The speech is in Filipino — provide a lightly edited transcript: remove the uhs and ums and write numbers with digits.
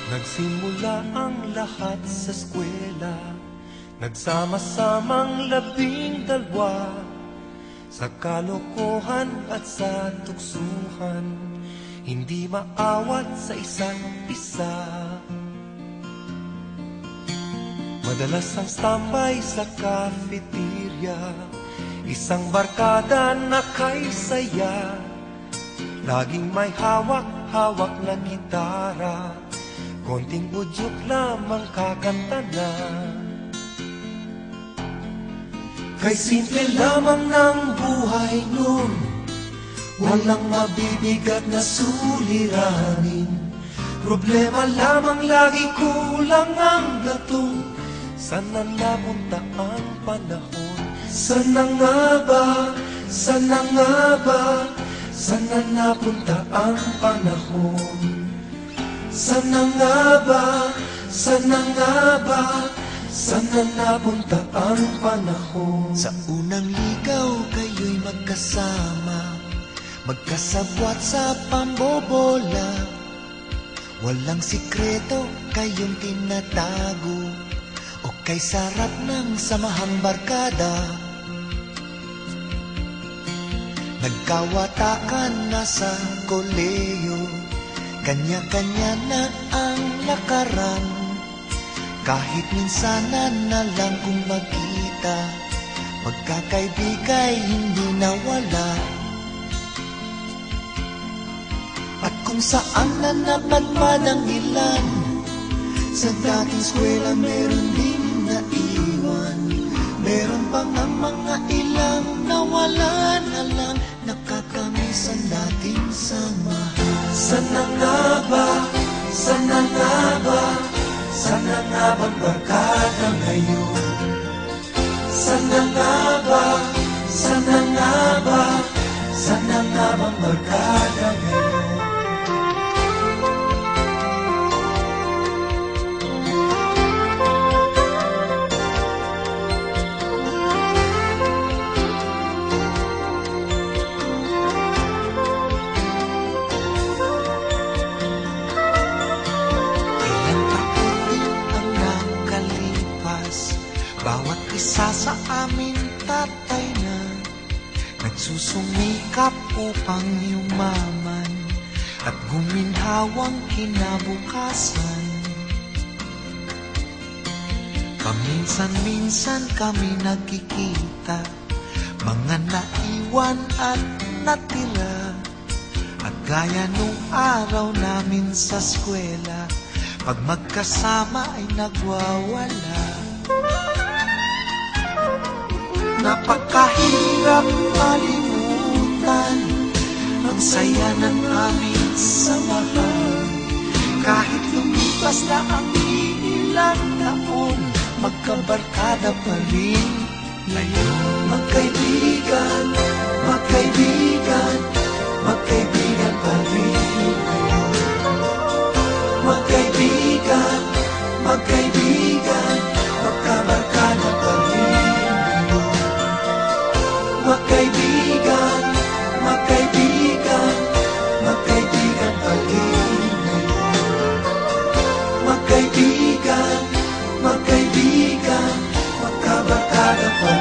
Nagsimula ang lahat sa eskwela, nagsama-samang 12, sa kalokohan at sa tuksuhan, hindi maawat sa isa't isa. Madalas ang standby sa cafeteria, isang barkada na kay saya, laging may hawak-hawak na gitara, konting udyok lamang kakanta na. Kay simple lamang ng buhay nun, walang mabibigat na suliranin. Problema lamang lagi, kulang ang gatong. Sana napunta ang panahon? Sana nga ba? Sana nga ba? Sana napunta ang panahon? Sana nga ba? Sana nga ba? Sana napunta ang panahon? Sa unang ligaw kayo'y magkasama, magkasabwat sa pambobola. Walang sikreto kayong tinatago, o kay sarap ng samahang barkada. Nagkawatakan na sa koleyo, kanya-kanya na ang lakaran. Kahit minsanan na lang kung magkita, magkakaibigay hindi nawala. At kung saan na napadpad ang ilan, sa dating eskwela meron din naiwan. Meron pang ang mga ilang nawala na lang, nakakamiss ang dating samahan. Sana nga ba? Sana nga ba? Sana nga bang barkada ngayon? Sana nga ba? Sana nga ba? Sana nga bang barkada ngayon? Bawat isa sa amin tatay na, nagsusumikap upang yumaman at guminhawang kinabukasan. Paminsan-minsan kami nagkikita, mga naiwan at natira, at gaya nung araw namin sa eskwela, pag magkasama ay nagwawala. Napakahirap malimutan ang saya ng aming samahan. Kahit lumipas na ang ilang taon, magkabarkada pa rin ngayon. Magkaibigan, magkaibigan, magkaibigan pa rin ngayon. Magkaibigan, magkaibigan, magkabarkada pa rin. Magkaibigan, magkaibigan, magkaibigan pa rin ngayon. Magkaibigan, magkaibigan, magkabarkada pa